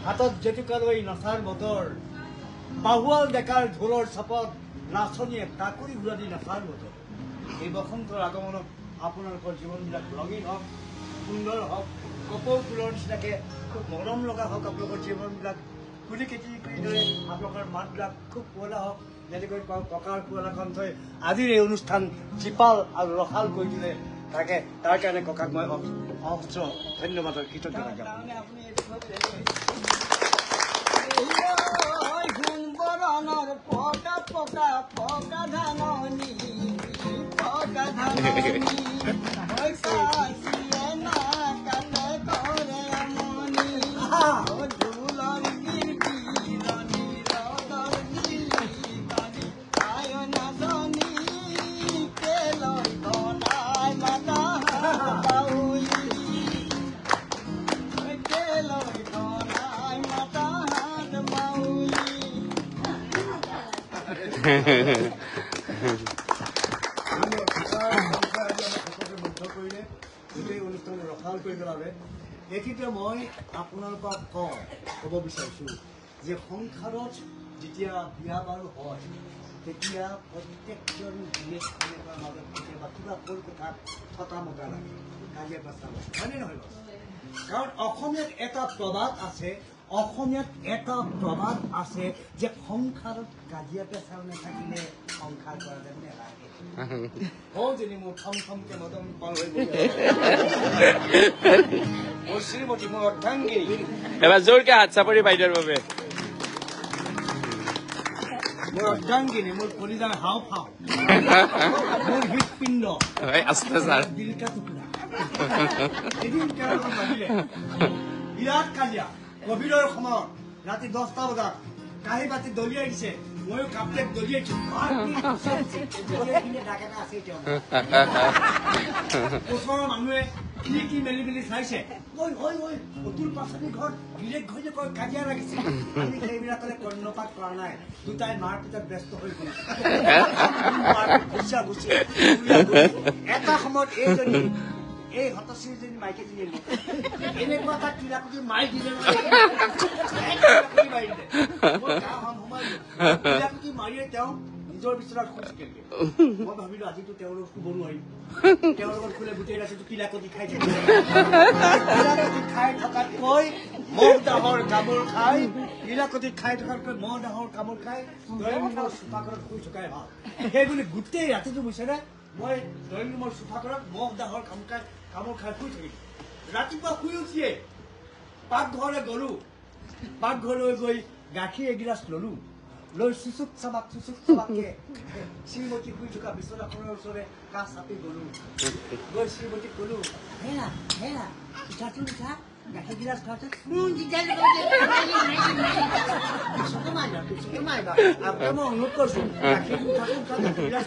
হাতত জেতুকা লৈ নাচাৰ বতৰ বাহুৱাল ডেকাৰ ঢোলৰ চাপত নাচনীয়ে কাকুৰি ঘূৰাদি নাচাৰ বতৰ এই বসন্তৰ আগমনত আপোনালোকৰ জীৱনবিলাক ৰঙীন হওক সুন্দৰ হওক কপৌ ফুলৰ নিচিনাকে খুব মৰম লগা হওক আপোনালোকৰ জীৱনবিলাক ফুলি খেতি কৰি দৰে আপোনালোকৰ মাতবিলাক খুব শুৱলা হওক যেনেকৈ ককাৰ শুৱলা কণ্ঠই আজিৰ এই অনুষ্ঠান জীপাল আৰু ৰসাল কৰি দিলে তাকে তাৰ কাৰণে ককাক মই অহস্ৰ ধন্যবাদৰ কৃতজ্ঞতা জ্ঞাপন পকা পকা পকা ধাননি পকা ধাননি এইখিনিতে মই আপোনালোকক ক'ব বিচাৰিছোঁ যে সংসাৰত যেতিয়া বিয়া বাৰু হয় তেতিয়া প্ৰত্যেকজন গিৰিয়েক ঘৈণীয়েকৰ মাজত কেতিয়াবা কিবা সৰু কথাত থতা মতা লাগে কাজিয়া পেচাল হয়নে নহয় কাৰণ অসমীয়াত এটা প্ৰবাদ আছে যে সংসাৰত কাজিয়া পেচাল নাথাকিলে সংসাৰ কৰা যেন নালাগে যেনে মোৰ থম থমকে মদন পাল হৈ মোৰ শ্ৰীমতী মোৰ অৰ্ধাংগী এবাৰ জোৰকে হাত চাপৰি বাইদেউৰ বাবে মোৰ অৰ্ধাংগিনী মোৰ কলিজাৰ হাও ফাও মোৰ হৃদপিণ্ড দিলকা টুকুৰা এদিন তেওঁলোকক ভাবিলে বিৰাট কাজিয়া কভিডৰ সময়ত ৰাতি 10টা বজাত কাঁহী বাতি দলিয়াই দিছে ময়ো কাপলেট দলিয়াইছো ওচৰৰ মানুহে কি মেলি মেলি চাইছে অতুল পাচনি ঘৰত গিৰেক ঘৈণীয়েকৰ কাজিয়া লাগিছে আমি সেইবিলাকলে কৰ্ণপাত কৰা নাই দুটাই মাৰ পিছত ব্যস্ত হৈ গ'ল এটা সময়ত এইজনী এই হতশ্ৰীজনী মাইকীজনী এনেকুৱা এটা কিলাকুটি মাৰি দিলে কিলাকুটি মাৰিয়ে তেওঁ নিজৰ বিচনাত শুই থাকিলগে মই ভাবিলো আজিতো তেওঁলোক শুব নোৱাৰিম তেওঁলোকৰ শুলে গোটেই ৰাতিটো কিলাকুটি খাই থাকিব কিলাকুটি খাই থকাতকৈ মহ দাহৰ কামোৰ খাই কিলাকুটি খাই থকাতকৈ মহ দাহৰ কামোৰ খাই ড্ৰয়িং ৰুমৰ চোফাখনত শুই থকাই ভাল সেইবুলি গোটেই ৰাতিটো বুজিছেনে মই ড্ৰয়িং ৰুমৰ চোফাখনত মহ দাহৰ কামোৰ খাই শুই থাকিম ৰাতিপুৱা শুই উঠিয়ে পাকঘৰলৈ গলো পাকঘৰলৈ গৈ গাখীৰ এগিলাচ ললো লৈ চুচুক চাবাকে শ্ৰীমতী শুই থকা বিচনাখনৰ ওচৰৰে কাষ চাপি গলো গৈ শ্ৰীমতীক কলো হেৰা হেৰা পিঠাটো পিঠা গাখীৰ গিলাচ খাওঁতে মই অনুৰোধ কৰিছো গাখীৰ গিলাচ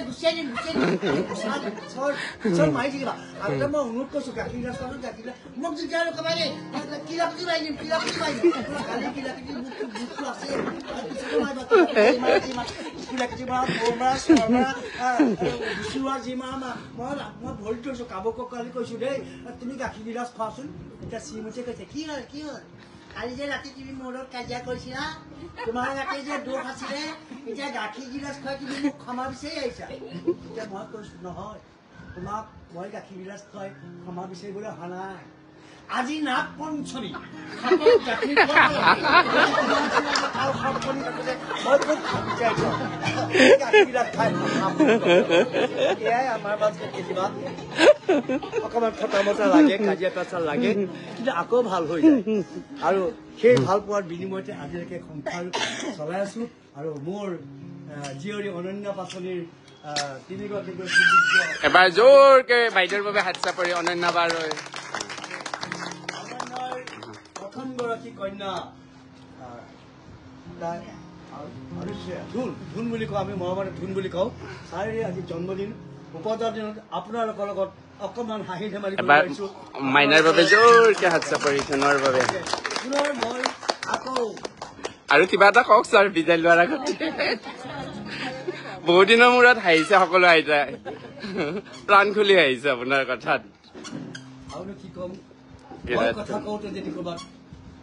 গুচিয়াই দিম মাৰি থাকিবা আগতে মই অনুৰোধ কৰিছো গাখীৰ গিলাচ খোৱা গাখীৰ মোক যেতিয়া নকবাই দেই কিলাকুটি মাৰি দিম কিলাকুটি মাৰি দিম কালি কিলাকুটি বুকটো আছে কিলাকুটি মাৰা বৌ মাৰা চৰ মাৰা বিচুৱা যি মাৰা মই ভৰি থৈছো কাবকক কালি কৈছো দেই তুমি গাখীৰ গিলাচ খোৱাচোন এতিয়া শ্ৰীমতীয়ে কৈছে কি হ'ল কালি যে ৰাতি তুমি মোৰ লগত কাজিয়া কৰিছিলা তোমাৰ ৰাতি যে দোষ আছিলে এতিয়া গাখীৰ গিলাচ খুৱাই তুমি মোক ক্ষমা বিচাৰি আহিছা এতিয়া মই কৈছো নহয় তোমাক মই গাখীৰ গিলাচ খুৱাই ক্ষমা বিচাৰিবলৈ অহা নাই আজি নাগ পঞ্চমী এয়াই আমাৰ মাজত কেতিয়াবা অকমান ফটা মটা লাগে কাজিয়া পেচাল লাগে কিন্তু আকৌ ভাল হৈ যায় আৰু সেই ভাল পোৱাৰ বিনিময়তে আজিলৈকে সংসাৰ চলাই আছো আৰু মোৰ জীয়ৰী অনন্যা পাচনিৰ তিনিগৰাকী এবাৰ জোৰকে বাইদেউৰ বাবে হাত চাপৰি অনন্যা বাৰ প্ৰথমগৰাকী কন্যা ধুন বুলি কওঁ আমি মৰমতে ধুন বুলি কওঁ তাৰে আজি জন্মদিন উপজাৰ দিনত আপোনালোকৰ লগত অকণমান হাঁহি ধেমালি কৰিছো মাইনাৰ বাবে জোৰকে হাত চাপৰি ধুনৰ বাবে মই আকৌ আৰু কিবা এটা কওক ছাৰ বিদায় লোৱাৰ আগত বহুত দিনৰ মূৰত হাঁহিছে সকলো আইতাই প্ৰাণ খুলি হাঁহিছে আপোনাৰ কথাত আৰুনো কি কম কথা কওঁতে যদি ক'ৰবাত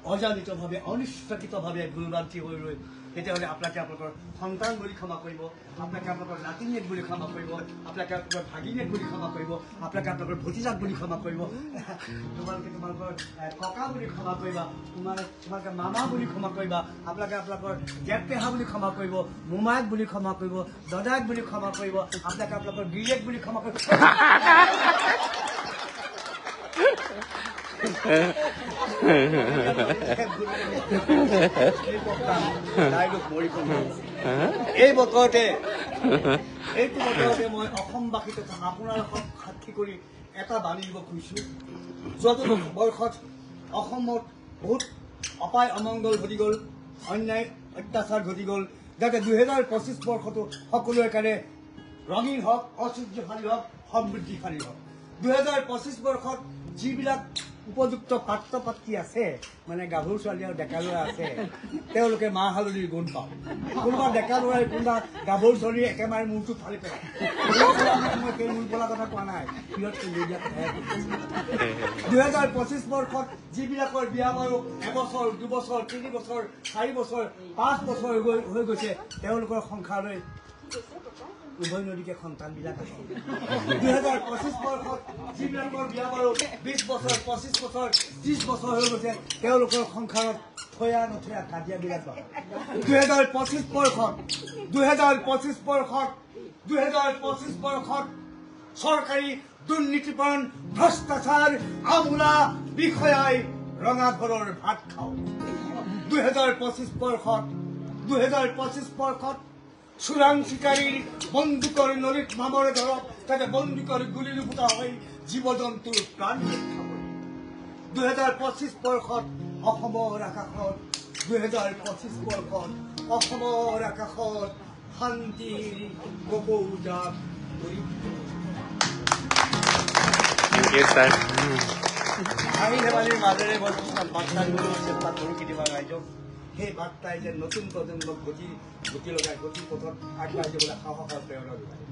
অজানিতভাৱে অনিচ্ছাকৃতভাৱে ভুলভ্ৰান্তি হৈ ৰৈ তেতিয়াহ'লে আপোনাকে আপোনালোকৰ সন্তান বুলি ক্ষমা কৰিব, আপোনাকে আপোনালোকৰ নাতিনীয়েক বুলি ক্ষমা কৰিব, আপোনাকে আপোনালোকৰ ভাগিনীয়েক বুলি ক্ষমা কৰিব, আপোনাকে আপোনালোকৰ ভতিজাক বুলি ক্ষমা কৰিব, তোমালোকে তোমালোকৰ ককা বুলি ক্ষমা কৰিবা, তোমালোকে মামা বুলি ক্ষমা কৰিবা, আপোনালোকে আপোনালোকৰ জেঠ পেহা বুলি ক্ষমা কৰিব, মোমায়েক বুলি ক্ষমা কৰিব, দদায়েক বুলি ক্ষমা কৰিব, আপোনালোকে আপোনালোকৰ গিৰিয়েক বুলি ক্ষমা কৰিব। এই বতৰতে মই অসমবাসী তথা আপোনালোকক সাক্ষী কৰি এটা বাণী দিব খুজিছো। যোৱাটো বৰ্ষত অসমত বহুত অপায় অমংগল ঘটি গ'ল, অন্যায় অত্যাচাৰ ঘটি গ'ল, যাতে 2025 বৰ্ষতো সকলোৰে কাৰণে ৰঙীন হওক, ঐশ্বৰ্যশালী হওক, সমৃদ্ধিশালী হওক। 2025 বৰ্ষত যিবিলাক উপযুক্ত পাত্ৰ পাত্ৰী আছে, মানে গাভৰু ছোৱালী আৰু ডেকা ল'ৰা আছে, তেওঁলোকে মাহ হালধিৰ গুণ পাওক। কোনোবা ডেকা ল'ৰাই কোনোবা গাভৰু ছোৱালীৰ একেবাৰে মূৰটো ফালি পেলায়। মই সেই মূৰ পেলা কথা কোৱা নাই, সিহঁত দিয়া কথাহে কৈছোঁ। 2025 বৰ্ষত যিবিলাকৰ বিয়া বাৰু 1 বছৰ, 2 বছৰ, 3 বছৰ, 4 বছৰ, 5 বছৰ হৈ গৈছে, তেওঁলোকৰ সংসাৰলৈ উভয় নদীকে সন্তানবিলাক আছে। 2025 বৰ্ষত যিবিলাকৰ বিয়া বাৰু 20 বছৰ, 25 বছৰ, 30 বছৰ হৈ গৈছে, তেওঁলোকৰ সংসাৰত থয়া নথয়া কাজিয়াবিলাক পাব। 2025 বৰ্ষত চৰকাৰী দুৰ্নীতিপৰণ ভ্ৰষ্টাচাৰ আমোলা বিষয়াই ৰঙা ঘৰৰ ভাত খাওঁ। 2025 বৰ্ষত চোৰাং চিকাৰীৰ বন্দুকৰ নলীত মামৰে ধৰক, তাতে বন্দুকৰ গুলি নুপুতা হৈ জীৱ জন্তুৰ প্ৰাণ ৰক্ষা কৰে। 2025 বৰ্ষত অসমৰ আকাশত 2025 বৰ্ষত অসমৰ আকাশত শান্তিৰ কপৌজাক হাঁহি ধেমালিৰ মাজেৰে মই কিছুমান বাৰ্তা দিবলৈ চেষ্টা কৰোঁ কেতিয়াবা ৰাইজক। সেই বাৰ্তাই যে নতুন প্ৰজন্মক গতি লগাই গতি পথত আগবাঢ়ি যাবলৈ সাহস আৰু প্ৰেৰণা যোগায়।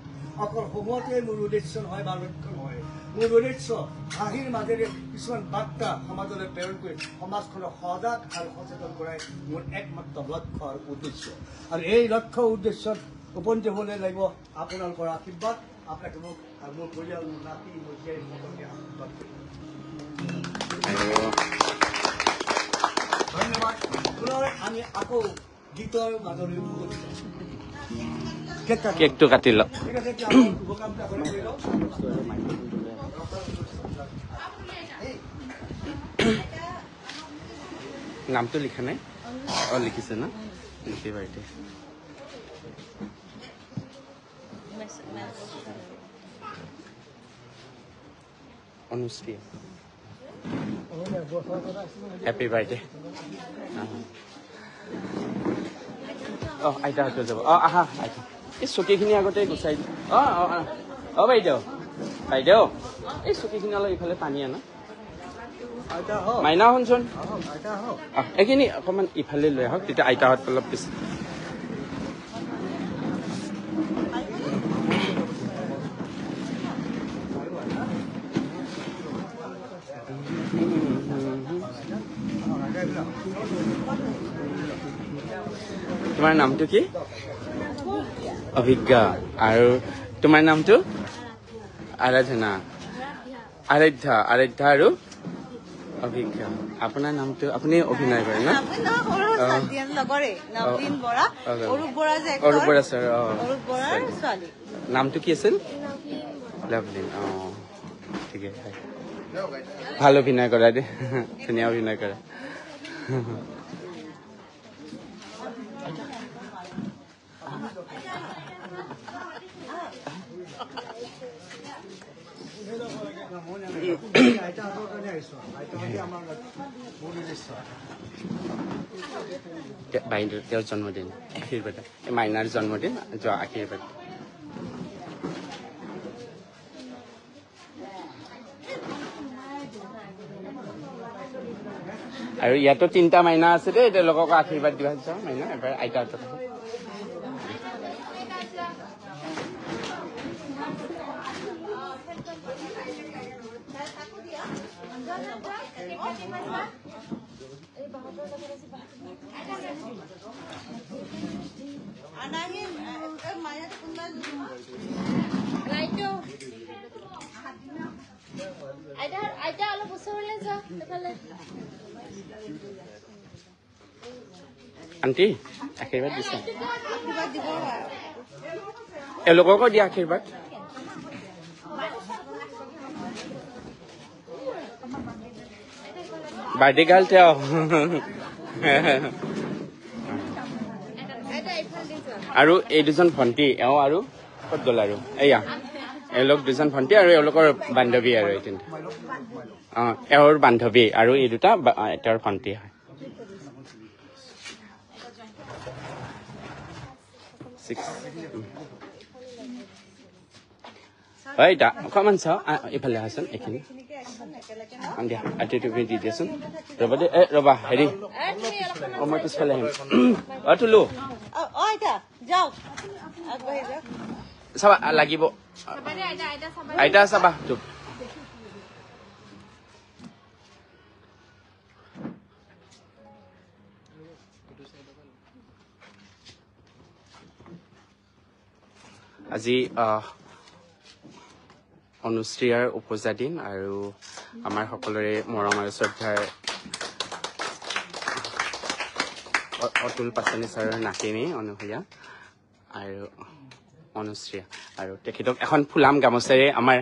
অকল সমূহতেই মোৰ উদ্দেশ্য নহয় বা লক্ষ্য নহয়, মোৰ উদ্দেশ্য হাঁহিৰ মাজেৰে কিছুমান বাৰ্তা সমাজলৈ প্ৰেৰণ কৰি সমাজখনক সজাগ আৰু সচেতন কৰাই মোৰ একমাত্ৰ লক্ষ্য আৰু উদ্দেশ্য। আৰু এই লক্ষ্য উদ্দেশ্যত উপনীত হ'বলৈ লাগিব আপোনালোকৰ আশীৰ্বাদ। আপোনালোকে মোক আৰু মোৰ পৰিয়াল, মোৰ নাতি, মোৰ জীয়াই সকলোকে আশীৰ্বাদ কৰিব। ধন্যবাদ। পুনৰ আমি আকৌ গীতৰ মাজলৈ কেকটো কাটি লওক। ঠিক আছে, শুভকামনা কৰি লওক। নামটো লিখা নাই? অঁ, লিখিছে ন? লিখিবা এতিয়া। Anushree, happy birthday. অঁ, আইতাহঁতে যাব। অঁ, আহা আইতা। এই চকীখিনি আগতে গুচাই দিওঁ। অঁ অঁ অঁ অঁ, বাইদেউ এই চকীখিনি অলপ ইফালে টানি আনা। মাইনা শুনচোন, এইখিনি অকণমান ইফালে লৈ আহক, তেতিয়া আইতাহঁত অলপ পিছত। তোমাৰ নামটো কি? অভিজ্ঞা। আৰু তোমাৰ নামটো? আৰাধনা। আৰাধ্যা আৰু অভিজ্ঞা। আপোনাৰ নামটো? আপুনি অভিনয় কৰে ন? অৰূপ বৰা ছাৰ। নামটো কি আছিল? লাভলিন। অঁ, ঠিকে। ভাল অভিনয় কৰা দেই, ধুনীয়া অভিনয় কৰা। বাইদেউ তেওঁৰ জন্মদিন, আশীৰ্বাদ। মাইনাৰ জন্মদিন, যোৱা আশীৰ্বাদ। আৰু ইয়াতো 3টা মাইনা আছে দেই, তেওঁলোকক আশীৰ্বাদ দিবা যাওঁ। মাইনা এবাৰ আইতাহঁতক। আইতা অলপ ওচৰলৈ যাওক এফালে আন্টি আশীৰ্বাদ দিছে এওঁলোককো দিয়া আশীৰ্বাদ বাৰ্থডে গাৰ্ল তেওঁ আৰু এই দুজন ভণ্টি এওঁ আৰু ক'ত গ'ল আৰু এয়া এওঁলোক দুজন ভণ্টি আৰু এওঁলোকৰ বান্ধৱী আৰু এই তিনিটা এওঁৰ বান্ধৱী আৰু এই দুটা তেওঁৰ ভণ্টি হয় এতিয়া অকণমান চাওঁ এইফালে আহাচোন এইখিনি দিয়া আতি তুমি দি দিয়াচোন ৰ'বা দেই ৰ'বা হেৰি মই পিছফালে আহিম তুলো চাবা লাগিব আইতা চাবা আজি অনুশ্ৰীয়াৰ উপজা দিন আৰু আমাৰ সকলোৰে মৰম আৰু শ্ৰদ্ধাৰ অতুল পাচনি ছাৰৰ নাতিনী অনুসূয়া আৰু অনুশ্ৰীয়া আৰু তেখেতক এখন ফুলাম গামোচাৰে আমাৰ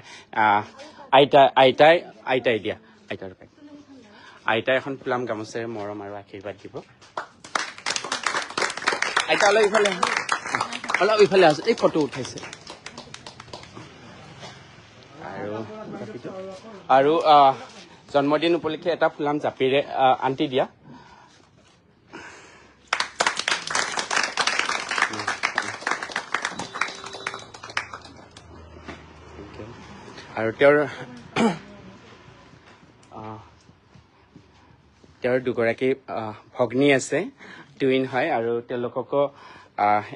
আইতাই দিয়া আইতাই এখন ফুলাম গামোচাৰে মৰম আৰু আশীৰ্বাদ দিব আইতা অলপ ইফালে আছে এই ফটো উঠাইছে আৰু জন্মদিন উপলক্ষে এটা ফুলাম জাপিৰে আন্টি দিয়া আৰু তেওঁৰ দুগৰাকী ভগ্নী আছে টুইন হয় আৰু তেওঁলোককো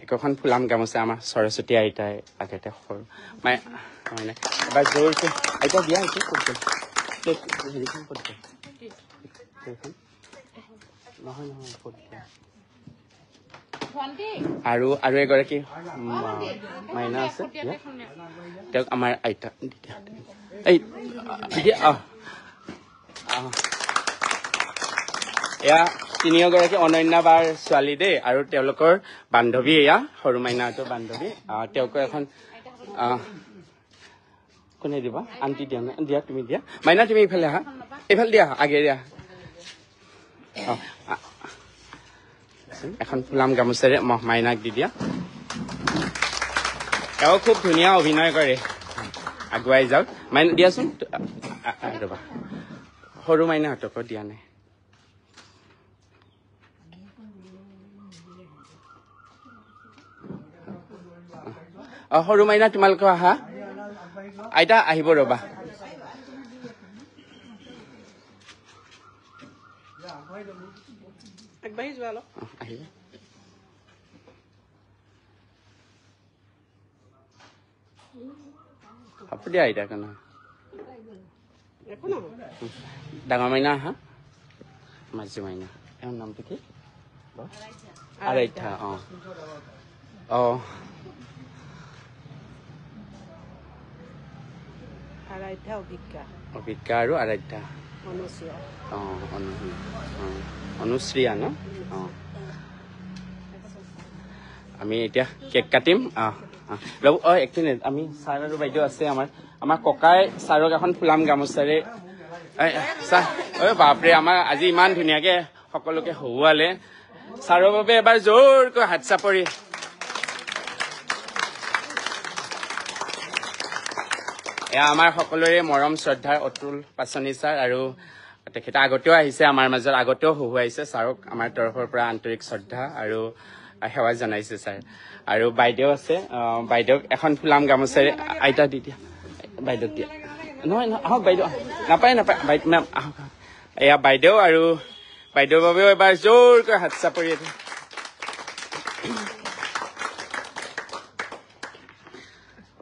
একোখন ফুলাম গামোচা আমাৰ সৰস্বতী আইতাই আগতে সৰু মানে এবাৰ জোৰকে আইতা দিয়া হৈছে হেৰিখন ক'ত নহয় আৰু এগৰাকী মাইনা আছে তেওঁক আমাৰ আইতা এয়া তিনিওগৰাকী অনন্যা বাৰ ছোৱালী দেই আৰু তেওঁলোকৰ বান্ধৱী এয়া সৰু মাইনাহঁতৰ বান্ধৱী তেওঁকো এখন কোনে দিবা আন্টি দিয়া নাই দিয়া তুমি দিয়া মাইনা তুমি এইফালে আহা এইফালে দিয়া আগে দিয়া এখন ফুলাম গামোচাৰে মাইনাক দি দিয়া তেওঁ খুব ধুনীয়া অভিনয় কৰে আগুৱাই যাওক মাইনা দিয়াচোন ৰবা সৰু মাইনাহঁতকো দিয়া নাই সৰু মাইনা তোমালোকে আহা আইতা আহিব ৰবা আগবাঢ়ি যোৱা অলপ আহিব হ'ব দিয়া আইতা কাৰণে ডাঙৰ মাইনা আহা মাঝি মাইনা এওঁৰ নামটো কি আৰাধ্যা অভিজ্ঞা আৰু আৰাধ্যা অনুশ্ৰীয়া ন আমি এতিয়া কেক কাটিম ৰ'ব এক মিনিট আমি ছাৰ আৰু বাইদেউ আছে আমাৰ ককাই ছাৰক এখন ফুলাম গামোচাৰে বাপৰে আমাৰ আজি ইমান ধুনীয়াকে সকলোকে হহুৱালে ছাৰৰ বাবে এবাৰ জোৰকৈ হাত চাপৰি এয়া আমাৰ সকলোৰে মৰম শ্ৰদ্ধাৰ অতুল পাচনি ছাৰ আৰু তেখেতে আগতেও আহিছে আমাৰ মাজত আগতেও হহুৱাইছে ছাৰক আমাৰ তৰফৰ পৰা আন্তৰিক শ্ৰদ্ধা আৰু সেৱা জনাইছে ছাৰ আৰু বাইদেউ আছে বাইদেউক এখন ফুলাম গামোচাৰে আইতা দি দিয়া বাইদেউক দিয়া নহয় আহক বাইদেউ নাপায় মেম আহক এয়া বাইদেউ আৰু বাইদেউৰ বাবেও এবাৰ জোৰকৈ হাত চাপৰি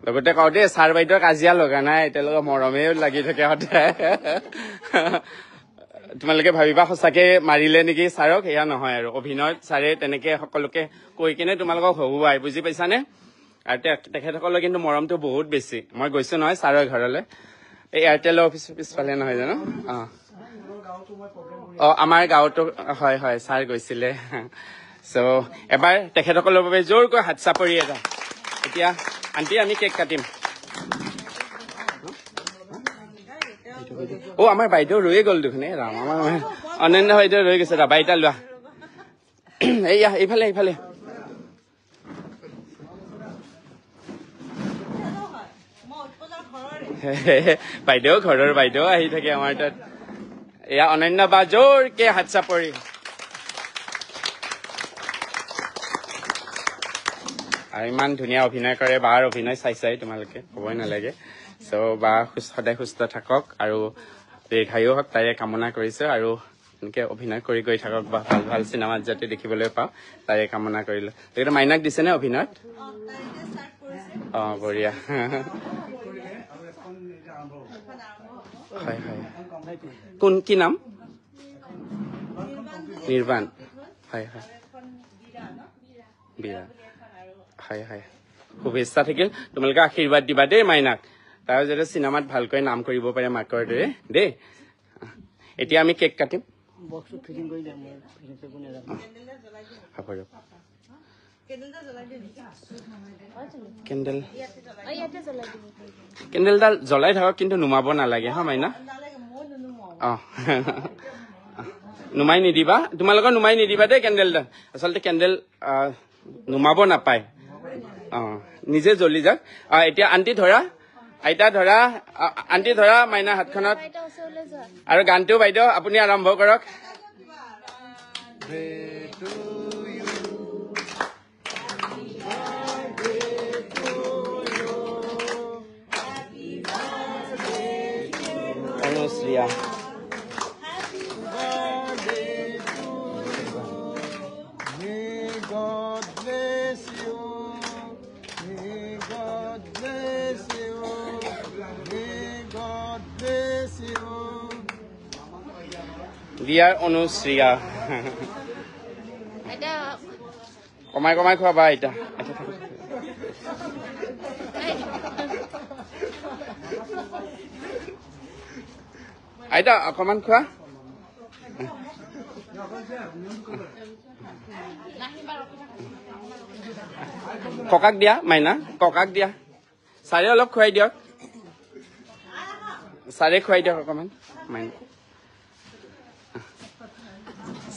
লগতে কওঁ দেই ছাৰ বাইদেউৰ কাজিয়া লগা নাই তেওঁলোকৰ মৰমেও লাগি থাকে সদায় তোমালোকে ভাবিবা সঁচাকে মাৰিলে নেকি ছাৰক, সেয়া নহয় আৰু অভিনয়ত ছাৰে তেনেকে সকলোকে কৈ কিনে তোমালোকক হহুৱাই, বুজি পাইছানে? আৰু তেখেতসকলৰ কিন্তু মৰমটো বহুত বেছি। মই গৈছো নহয় ছাৰৰ ঘৰলৈ, এই এয়াৰটেলৰ অফিচৰ পিছফালে নহয় জানো? আমাৰ গাঁৱতো হয় হয়, ছাৰ গৈছিলে। চ' এবাৰ তেখেতসকলৰ বাবে জোৰকৈ হাত চাপৰি এটা। এতিয়া আন্টি আমি কেক কাটিম। আমাৰ বাইদেউ ৰৈয়ে গ'ল দেখোন। ৰাম, আমাৰ অনন্য বাইদেউ ৰৈ গৈছে। ৰাবা এটা লোৱা, এইয়া এইফালে এইফালে। বাইদেউ ঘৰৰ বাইদেউ আহি থাকে আমাৰ তাত। এয়া অনন্য বা জোৰকে হাত চাপৰি। আৰু ইমান ধুনীয়া অভিনয় কৰে, বাৰ অভিনয় চাই তোমালোকে ক'বই নালাগে। চ' বা সদায় সুস্থ থাকক আৰু দীৰ্ঘায়ু হওক তাৰে কামনা কৰিছো। আৰু এনেকে অভিনয় কৰি গৈ থাকক বা ভাল ভাল চিনেমাত যাতে দেখিবলৈ পাওঁ তাৰে কামনা কৰিলো। তেখেতে মাইনাক দিছেনে অভিনয়ত? বঢ়িয়া। হয় হয়, কি নাম? নিৰ্বাণ। হয় হয়, বিৰা। হয় হয়, শুভেচ্ছা থাকিল। তোমালোকে আশীৰ্বাদ দিবা দেই মাইনাক, তাৰ যাতে চিনেমাত ভালকৈ নাম কৰিব পাৰে মাকৰ দৰে দেই। এতিয়া আমি কেক কাটিম। কেণ্ডেলডাল জ্বলাই থাকক, কিন্তু নুমাব নালাগে হা মাইনা। নুমাই নিদিবা, তোমালোকৰ নুমাই নিদিবা দেই কেণ্ডেলডাল। আচলতে কেণ্ডেল নুমাব নাপায়, নিজে জ্বলি যাক। এতিয়া আন্টি ধৰা, আইতা ধৰা, আন্টি ধৰা মাইনা হাতখনত। আৰু গানটো বাইদেউ আপুনি আৰম্ভ কৰক। অনুশ্ৰিয়া Dear Anusriya. Komai khwaba eta. Aita অকমান খোৱা। ককাক দিয়া মাইনা, ককাক দিয়া। ছাৰে অলপ খুৱাই দিয়ক, ছাৰে খুৱাই দিয়ক অকমান মাইনা।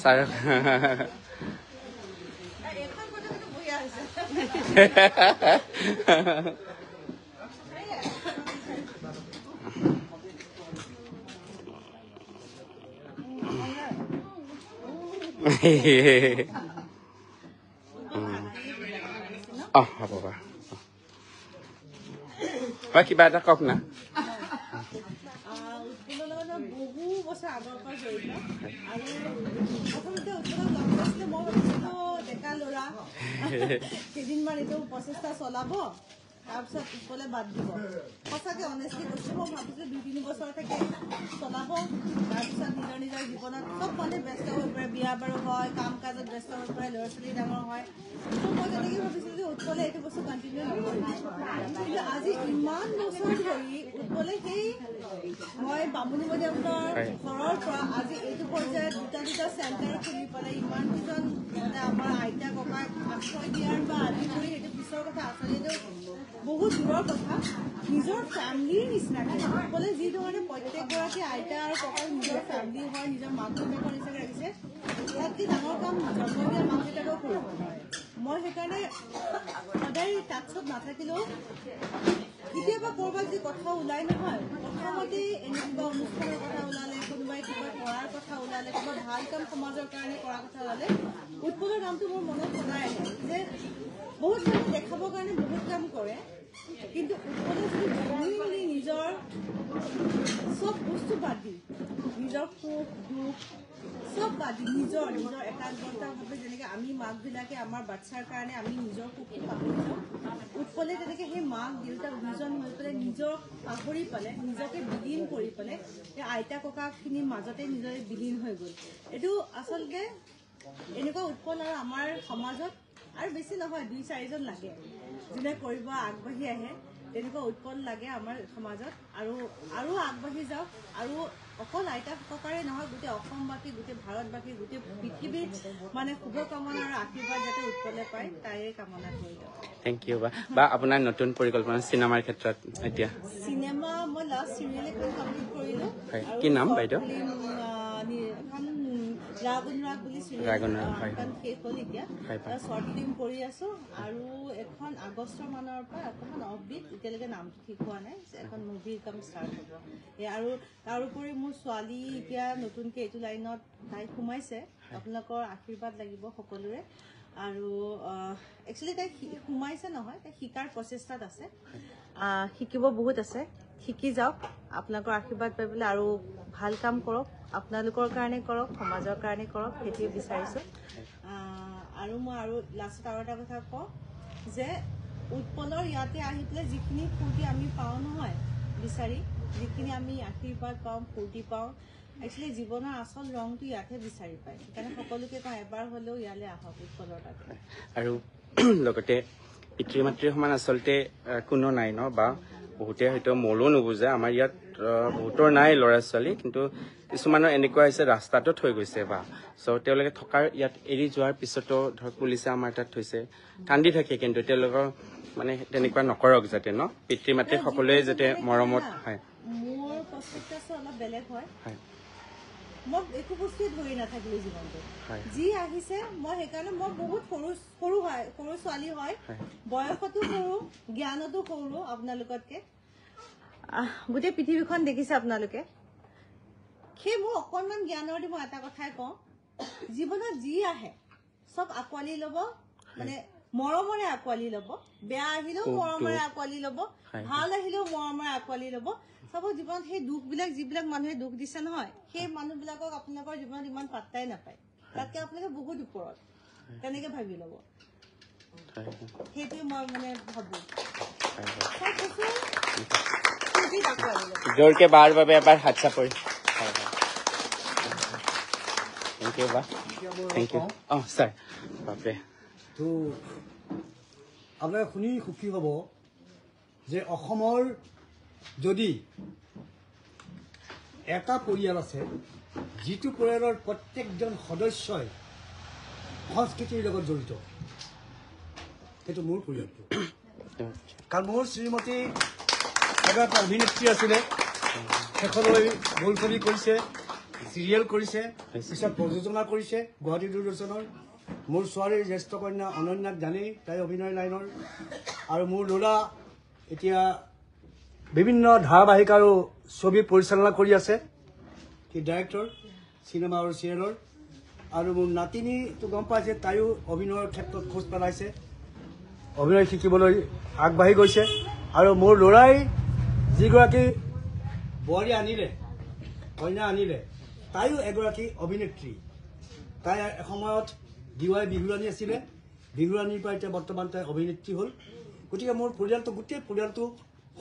ছাৰে হ'ব বা কিবা এটা কওক না। বহু বছৰ আগৰ পৰা জড়িত আৰু প্ৰথমতে উৎপলক মই ভাবিছিলো ডেকা ল'ৰা, কেইদিনমান এইটো প্ৰচেষ্টা চলাব, তাৰপিছত উৎপলে বাদ দিব। সঁচাকে অনেষ্টলি কৈছো, মই ভাবিছিলো 2-3 বছৰ থাকে চলাব, তাৰপিছত নিজৰ নিজৰ জীৱনত চব মানে ব্যস্ত হৈ পৰে, বিয়া বাৰু হয়, কাম কাজত ব্যস্ত হৈ পৰে, ল'ৰা ছোৱালী ডাঙৰ হয়। মই তেনেকে ভাবিছিলো যে উৎপলে এইটো বস্তু কণ্টিনিউ নকৰিব। কিন্তু আজি ইমান বছৰ ধৰি উৎপলে সেই মই বামুণী মৈদামৰ ঘৰৰ পৰা আজি এইটো পৰ্যায়ত দুটা চেণ্টাৰ খুলি পেলাই ইমান কেইজন মানে আমাৰ আইতা ককাক আশ্ৰয় দিয়াৰ বা আদি কৰি সেইটো পিছৰ কথা, আচলতে বহুত দূৰৰ কথা। নিজৰ ফেমিলিৰ নিচিনাকে উৎপলে যি ধৰণে প্ৰত্যেকগৰাকী আইতা আৰু ককাৰ নিজৰ ফেমিলি হয়, নিজৰ মাক দেউতাকৰ নিচিনাকে ৰাখিছে, তাতকৈ ডাঙৰ কাম জন্ম দিয়া মাক দেউতাকেও কৰিব নোৱাৰে। মই সেইকাৰণে সদায় টাচত নাথাকিলেও কেতিয়াবা ক'ৰবাত যি কথা ওলাই নহয়, প্ৰথমতে এনে কিবা অনুষ্ঠানৰ কথা ওলালে, কোনোবাই কিবা কৰাৰ কথা ওলালে, কিবা ভাল কাম সমাজৰ কাৰণে কৰাৰ কথা ওলালে, উৎপলৰ নামটো মোৰ মনত সদায় আহে যে বহুত মানুহে দেখাবৰ কাৰণে বহুত কাম কৰে, কিন্তু উৎপলে যদি জেনুইনলি নিজৰ চব বস্তু বাদ দি, নিজৰ সুখ দুখ চব বাদ দি নিজৰ একাগ্ৰতাভাৱে, যেনেকৈ আমি মাকবিলাকে আমাৰ বাচ্ছাৰ কাৰণে আমি নিজৰ সুখটো পাহৰি যাওঁ, উৎপলে তেনেকৈ সেই মাক দেউতাক দুজন হৈ পেলাই নিজক পাহৰি পেলাই, নিজকে বিলীন কৰি পেলাই আইতা ককাখিনিৰ মাজতে নিজে বিলীন হৈ গ'ল এইটো আচলতে এনেকুৱা উৎপন্ন আৰু আমাৰ সমাজত আৰু বেছি নহয় 2-4জন লাগে যোনে কৰিব আগবাঢ়ি আহে তেনেকুৱা উৎপন্ন লাগে আমাৰ সমাজত আৰু আগবাঢ়ি যাওক আৰু অকল আইতা ককাৰে নহয় গোটেই অসমবাসী গোটেই ভাৰতবাসী গোটেই পৃথিৱীত মানে শুভকামনা আৰু আশীৰ্বাদ যাতে উৎপলে পায় তাৰে কামনা কৰিলোঁ থেংক ইউ বা আপোনাৰ নতুন পৰিকল্পনা চিনেমাৰ ক্ষেত্ৰত এতিয়া চিনেমা মই লাষ্ট চিৰিয়েল এখন কমপ্লিট কৰিলোঁ কি নাম বাইদেউ ৰাগুণৰাগ বুলি চিৰিয়েল শেষ হ'ল এতিয়া শ্বৰ্ট ফিল্ম কৰি আছোঁ আৰু এখন আগষ্টৰ মানৰ পৰা অকণমান অফবিট এতিয়ালৈকে নামটো ঠিক হোৱা নাই এখন মুভি কাম ষ্টাৰ্ট হ'ব আৰু তাৰোপৰি মোৰ ছোৱালী এতিয়া নতুনকৈ এইটো লাইনত তাই সোমাইছে আপোনালোকৰ আশীৰ্বাদ লাগিব সকলোৰে আৰু একচুৱেলি তাই সোমাইছে নহয় তাই শিকাৰ প্ৰচেষ্টাত আছে শিকিব বহুত আছে শিকি যাওক আপোনালোকৰ আশীৰ্বাদ পাই পেলাই আৰু ভাল কাম কৰক আপোনালোকৰ কাৰণে কৰক সমাজৰ কাৰণে কৰক সেইটোৱে বিচাৰিছোঁ আৰু মই আৰু লাষ্টত আৰু এটা কথা কওঁ যে উৎপলৰ ইয়াতে আহি পেলাই যিখিনি ফূৰ্তি আমি পাওঁ নহয় বিচাৰি যিখিনি আমি আশীৰ্বাদ পাওঁ ফূৰ্তি পাওঁ একচুৱেলি জীৱনৰ আচল ৰংটো ইয়াতে বিচাৰি পায় সেইকাৰণে সকলোকে কওঁ এবাৰ হ'লেও ইয়ালৈ আহক উৎপলৰ তাতে আৰু লগতে পিতৃ মাতৃৰ সমান আচলতে কোনো নাই ন বা বহুতে হয়তো মলো নুবুজে আমাৰ ইয়াত বহুতৰ নাই ল'ৰা ছোৱালী কিন্তু কিছুমানৰ এনেকুৱা হৈছে ৰাস্তাটো থৈ গৈছে বা চ' তেওঁলোকে থকাৰ ইয়াত এৰি যোৱাৰ পিছতো ধৰক পুলিচে আমাৰ তাত থৈছে কান্দি থাকে কিন্তু তেওঁলোকৰ মানে তেনেকুৱা নকৰক যাতে ন পিতৃ মাতৃ সকলোৱে যাতে মৰমত হয় মোৰ প্ৰচেষ্টা অলপ বেলেগ হয় মই একো বস্তুৱে ধৰি নাথাকিলো জীৱনটোত যি আহিছে মই সেইকাৰণে মই বহুত সৰু ছোৱালী হয় বয়সতো সৰু জ্ঞানতো সৰু আপোনালোকতকে গোটেই পৃথিৱীখন দেখিছে আপোনালোকে সেই মোৰ অকণমান জ্ঞানৰ মই এটা কথাই কওঁ জীৱনত যি আহে চব আঁকোৱালি ল'ব মানে মৰমৰে আঁকোৱালি ল'ব বেয়া আহিলেও মৰমৰে আঁকোৱালি ল'ব ভাল আহিলেও মৰমৰে আঁকোৱালি ল'ব চাব জীৱনত সেই দুখবিলাক যিবিলাক মানুহে দুখ দিছে নহয় সেই মানুহবিলাকক আপোনালোকৰ জীৱনত ইমান পাত্তাই নাপায় তাতকে আপোনালোকে বহুত ওপৰত তেনেকে ভাবি ল'ব সেইটোৱে মই মানে ভাবো জোৰকে বাৰ বাবে এবাৰ হাত চাপৰি থেংক ইউ বা থেংক ইউ ছাৰ বাপৰে তো আপোনালোকে শুনি সুখী হ'ব যে অসমৰ যদি এটা পৰিয়াল আছে যিটো পৰিয়ালৰ প্ৰত্যেকজন সদস্যই সংস্কৃতিৰ লগত জড়িত সেইটো মোৰ পৰিয়ালটো কাৰণ মোৰ শ্ৰীমতী এগৰাকী অভিনেত্ৰী আছিলে শেষলৈ বোলছবি কৰিছে চিৰিয়েল কৰিছে পিছত প্ৰযোজনা কৰিছে গুৱাহাটী দূৰদৰ্শনৰ মোৰ ছোৱালীৰ জ্যেষ্ঠ কন্যা অনন্যাক জানেই তাই অভিনয় লাইনৰ আৰু মোৰ ল'ৰা এতিয়া বিভিন্ন ধাৰাবাহিক আৰু ছবি পৰিচালনা কৰি আছে সি ডাইৰেক্টৰ চিনেমা আৰু চিৰিয়েলৰ আৰু মোৰ নাতিনীটো গম পাইছে তাইও অভিনয়ৰ ক্ষেত্ৰত খোজ পেলাইছে অভিনয় শিকিবলৈ আগবাঢ়ি গৈছে আৰু মোৰ ল'ৰাই যিগৰাকী বোৱাৰী আনিলে কইনা আনিলে তাইও এগৰাকী অভিনেত্ৰী তাই এসময়ত ডিৱাই বিহুৰাণী আছিলে বিহুৰাণীৰ পৰা এতিয়া বৰ্তমান তাই অভিনেত্ৰী হ'ল গতিকে মোৰ পৰিয়ালটো গোটেই পৰিয়ালটো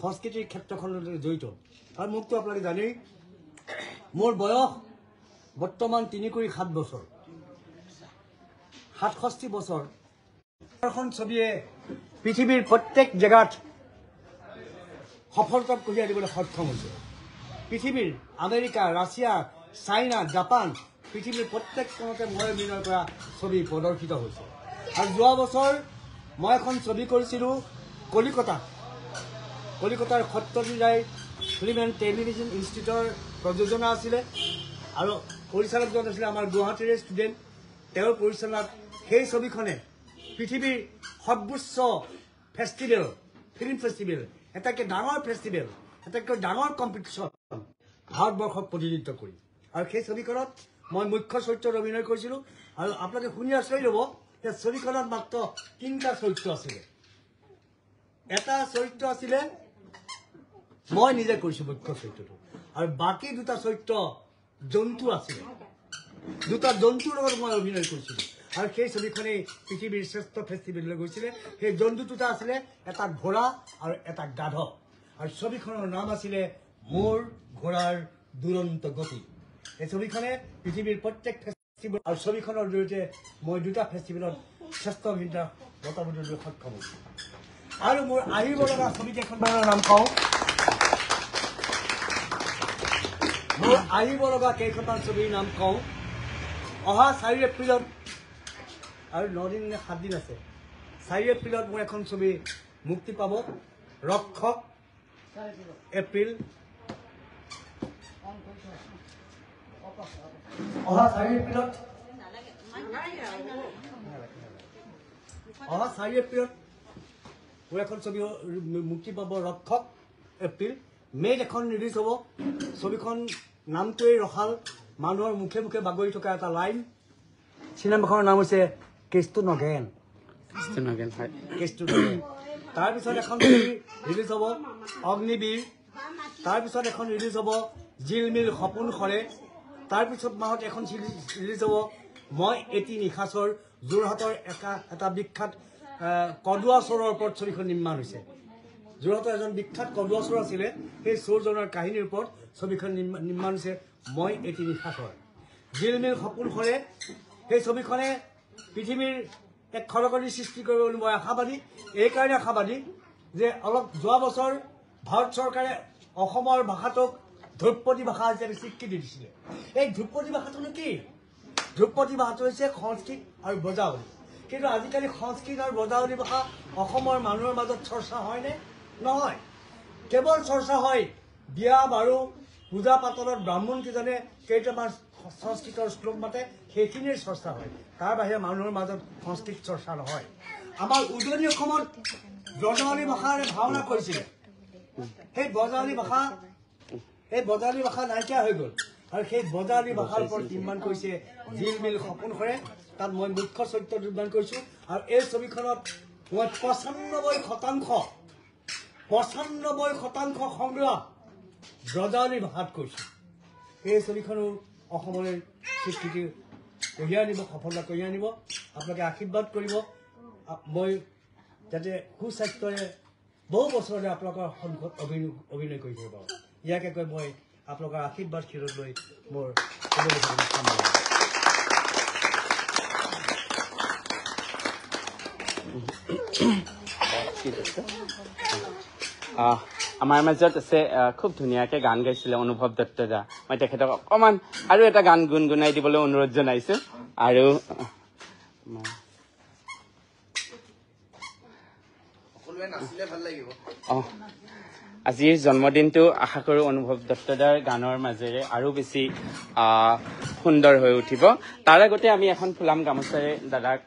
সংস্কৃতিৰ ক্ষেত্ৰখনত জড়িত আৰু মোকতো আপোনালোকে জানেই মোৰ বয়স বৰ্তমান 3 বছৰ 67 বছৰ এখন ছবিয়ে পৃথিৱীৰ প্ৰত্যেক জেগাত সফলতা কঢ়িয়াই দিবলৈ সক্ষম হৈছে পৃথিৱীৰ আমেৰিকা ৰাছিয়া চাইনা জাপান পৃথিৱীৰ প্ৰত্যেক কোণতে মই অভিনয় কৰা ছবি প্ৰদৰ্শিত হৈছে আৰু যোৱা বছৰ মই এখন ছবি কৰিছিলোঁ কলিকতাৰ সত্যজিৎ ফিল্ম এণ্ড টেলিভিছন ইনষ্টিটিউটৰ প্ৰযোজনা আছিলে আৰু পৰিচালকজন আছিলে আমাৰ গুৱাহাটীৰে ষ্টুডেণ্ট তেওঁৰ পৰিচালনাত সেই ছবিখনে পৃথিৱীৰ সৰ্বোচ্চ ফেষ্টিভেল ফিল্ম ফেষ্টিভেল এটাতকৈ ডাঙৰ ফেষ্টিভেল আটাইতকৈ ডাঙৰ কম্পিটিশ্যন ভাৰতবৰ্ষক প্ৰতিনিধিত্ব কৰি আৰু সেই ছবিখনত মই মুখ্য চৰিত্ৰত অভিনয় কৰিছিলোঁ আৰু আপোনালোকে শুনি আচৰিত হ'ব যে ছবিখনত মাত্ৰ 3টা চৰিত্ৰ আছিলে এটা চৰিত্ৰ আছিলে মই নিজে কৰিছোঁ মুখ্য চৰিত্ৰটো আৰু বাকী 2টা চৰিত্ৰ জন্তু আছিলে 2টা জন্তুৰ লগত মই অভিনয় কৰিছিলোঁ আৰু সেই ছবিখনেই পৃথিৱীৰ শ্ৰেষ্ঠ ফেষ্টিভেললৈ গৈছিলে সেই জন্তু 2টা আছিলে এটা ঘোঁৰা আৰু এটা গাধ আৰু ছবিখনৰ নাম আছিলে মোৰ ঘোঁৰাৰ দুৰন্ত গতি এই ছবিখনে পৃথিৱীৰ প্ৰত্যেক ফেষ্টিভেল আৰু ছবিখনৰ জৰিয়তে মই 2টা ফেষ্টিভেলত শ্ৰেষ্ঠ অভিনেতা বঁটা দিবলৈ সক্ষম হৈছোঁ আৰু মোৰ আহিব লগা ছবিকেইখনমানৰ নাম কওঁ মোৰ আহিব লগা কেইখনমান ছবিৰ নাম কওঁ অহা 4 এপ্ৰিলত আৰু 9 দিন নে 7 দিন আছে 4 এপ্ৰিলত মোৰ এখন ছবি মুক্তি পাব ৰক্ষক এপ্ৰিল অহা 4 এপ্ৰিলত মোৰ এখন ছবি মুক্তি পাব ৰক্ষক এপ্ৰিল মে'ত এখন ৰিলিজ হ'ব ছবিখন নামটোৱেই ৰখাল মানুহৰ মুখে মুখে বাগৰি থকা এটা লাইন চিনেমাখনৰ নাম হৈছে কেছটো নগেন তাৰপিছত এখন ছবি ৰিলিজ হ'ব অগ্নিবীৰ তাৰপিছত এখন ৰিলিজ হ'ব জিলমিল সপোন সৰে তাৰপিছত মাহত এখন ৰিলিজ হ'ব মই এটি নিশাচৰ যোৰহাটৰ এটা বিখ্যাত কদুৱা চোৰৰ ওপৰত ছবিখন নিৰ্মাণ হৈছে যোৰহাটৰ এজন বিখ্যাত কদুৱা চোৰ আছিলে সেই চোৰজনৰ কাহিনীৰ ওপৰত ছবিখন নিৰ্মাণ হৈছে মই এটি নিশাচৰ জিলমিল সপোন সৰে সেই ছবিখনে পৃথিৱীৰ এক খৰকনি সৃষ্টি কৰিব বুলি মই আশাবাদী এইকাৰণে আশাবাদী যে অলপ যোৱা বছৰ ভাৰত চৰকাৰে অসমৰ ভাষাটোক ধ্ৰুপদী ভাষা হিচাপে স্বীকৃতি দিছিলে এই ধ্ৰুপদী ভাষাটোনো কি ধ্ৰুপদী ভাষাটো হৈছে সংস্কৃত আৰু বজাৱলী কিন্তু আজিকালি সংস্কৃত আৰু বজাৱলী ভাষা অসমৰ মানুহৰ মাজত চৰ্চা হয়নে নহয় কেৱল চৰ্চা হয় বিয়া বাৰু পূজা পাতলত ব্ৰাহ্মণ কেইজনে কেইটামান সংস্কৃতৰ শ্লোক মাতে সেইখিনিৰ চৰ্চা হয় তাৰ বাহিৰে মানুহৰ মাজত সংস্কৃত চৰ্চা নহয় আমাৰ উজনি অসমত বজাৱলী ভাষাৰে ভাওনা কৰিছিলে সেই বজাৱলী ভাষা নাইকিয়া হৈ গ'ল আৰু সেই বজাৱলী ভাষাৰ ওপৰত নিৰ্মাণ কৰিছে জিলমিল সপোন সৰে তাত মই মুখ্য চৰিত্ৰ নিৰ্মাণ কৰিছোঁ আৰু এই ছবিখনত মই 95% সংগ্ৰহ বজাৱলী ভাষাত কৰিছোঁ এই ছবিখনো অসমলৈ স্বীকৃতি কঢ়িয়াই আনিব সফলতা কঢ়িয়াই আনিব আপোনালোকে আশীৰ্বাদ কৰিব মই যাতে সুস্বাস্থ্যৰে বহু বছৰলৈ আপোনালোকৰ সন্মুখত অভিনয় কৰি থাকিব পাৰোঁ ইয়াকে কৈ মই আপোনালোকৰ আশীৰ্বাদ শিৰত লৈ মোৰ আমাৰ মাজত আছে খুব ধুনীয়াকৈ গান গাইছিলে অনুভৱ দত্ত দা মই তেখেতক অকণমান আৰু এটা গান গুণগুণাই দিবলৈ অনুৰোধ জনাইছোঁ আৰু আজিৰ জন্মদিনটো আশা কৰোঁ অনুভৱ দত্তদাৰ গানৰ মাজেৰে আৰু বেছি সুন্দৰ হৈ উঠিব তাৰ আগতে আমি এখন ফুলাম গামোচাৰে দাদাক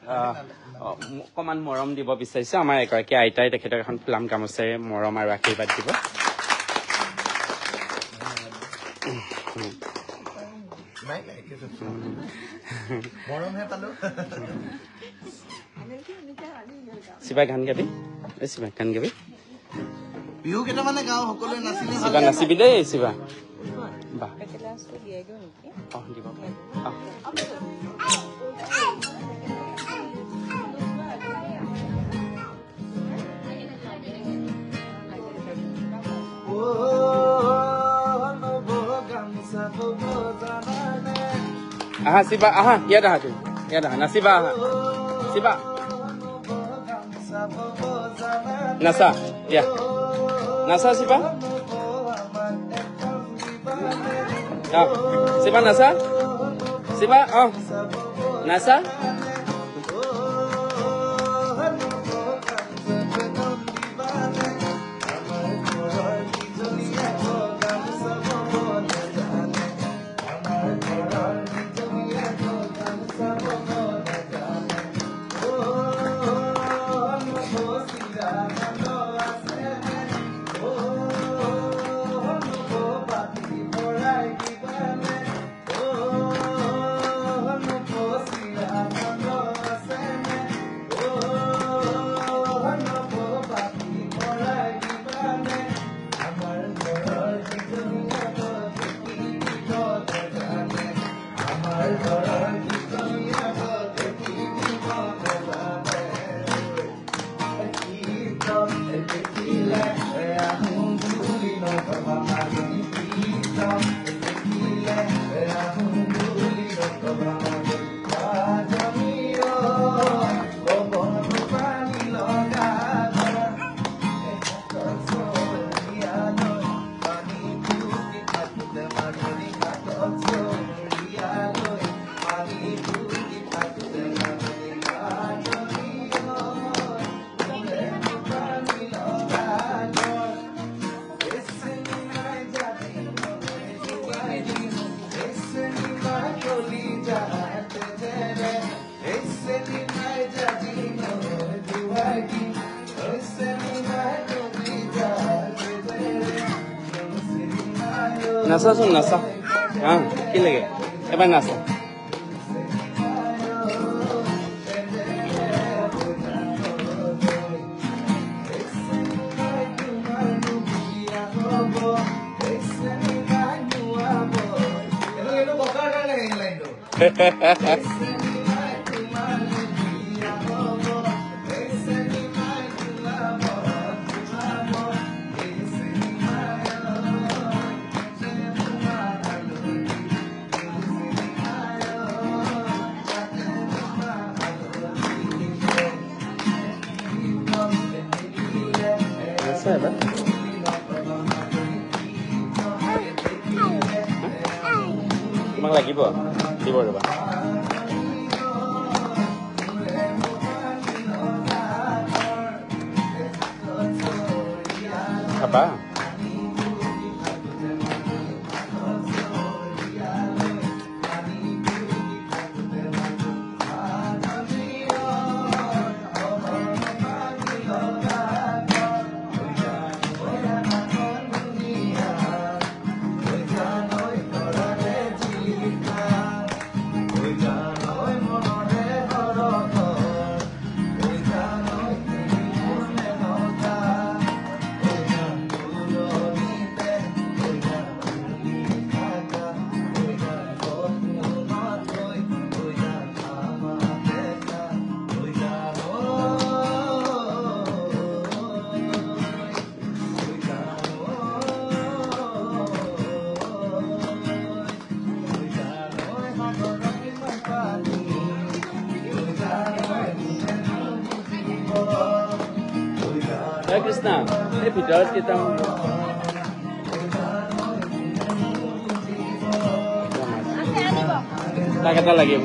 অকণমান মৰম দিব বিচাৰিছোঁ আমাৰ এগৰাকী আইতাই তেখেতক এখন ফুলাম গামোচাৰে মৰম আৰু আশীৰ্বাদ দিব শিৱা গান গাবি শিৱা গান গাবি বিহু কেইটামানে গাঁও সকলোৱে নাচিলে শিৱা নাচিবি দেই শিৱা বাহ দিব আহা শিৱা আহা ইয়াত আহা তুমি ইয়াত আহা নাচিবা আহা শিৱা নাচা ইয়া নাচা শিৱা শিৱা নাচা শিৱা নাচা Oh, নাচাচোন নাচা কি লাগে এবাৰ নাচা তোমাক লাগিব দিব ৰবা খাবা কৃষ্ণ এই ভিতৰত কেইটামান তাক এটা লাগে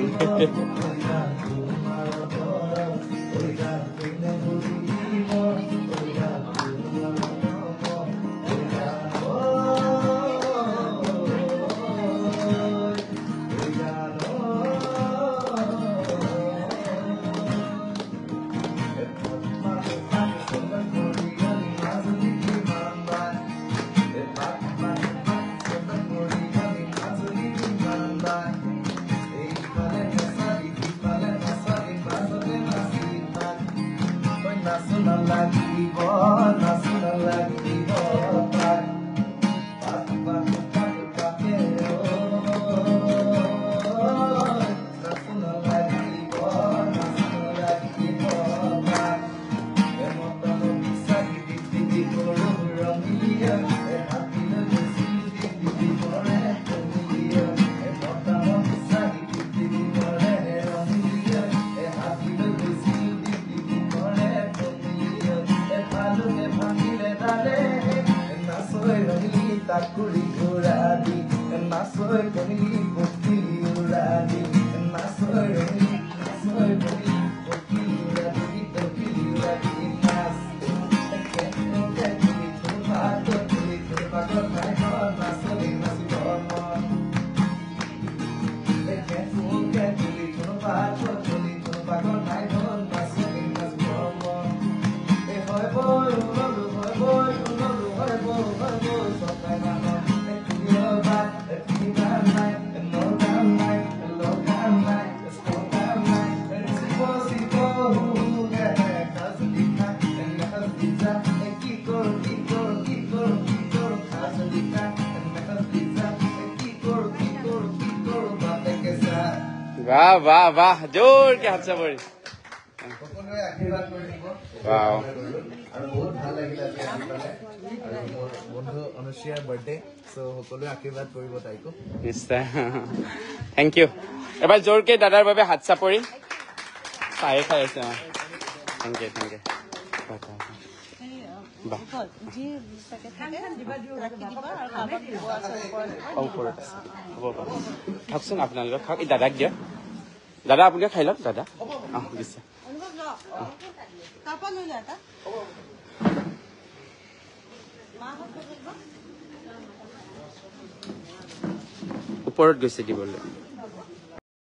वाह वाह वाह जोर के हाथ से बोल वाह बहुत ভাল লাগিল আজি আহি বন্ধু অনুষ্ঠিয়াৰ বাৰ্থডে সো সকলোৱে আশীৰ্বাদ কৰিব তাইকো নিশ্চয় থ্যাংক ইউ এবাৰ জোৰকে দাদাৰ বাবে হাত চাপৰি চাই খাই আছে থ্যাংক ইউ থাকচোন আপোনালোকে খাওক এই দাদাক দিয়া দাদা আপোনালোকে খাই লওক দাদা দিছে ওপৰত গৈছে দিবলৈ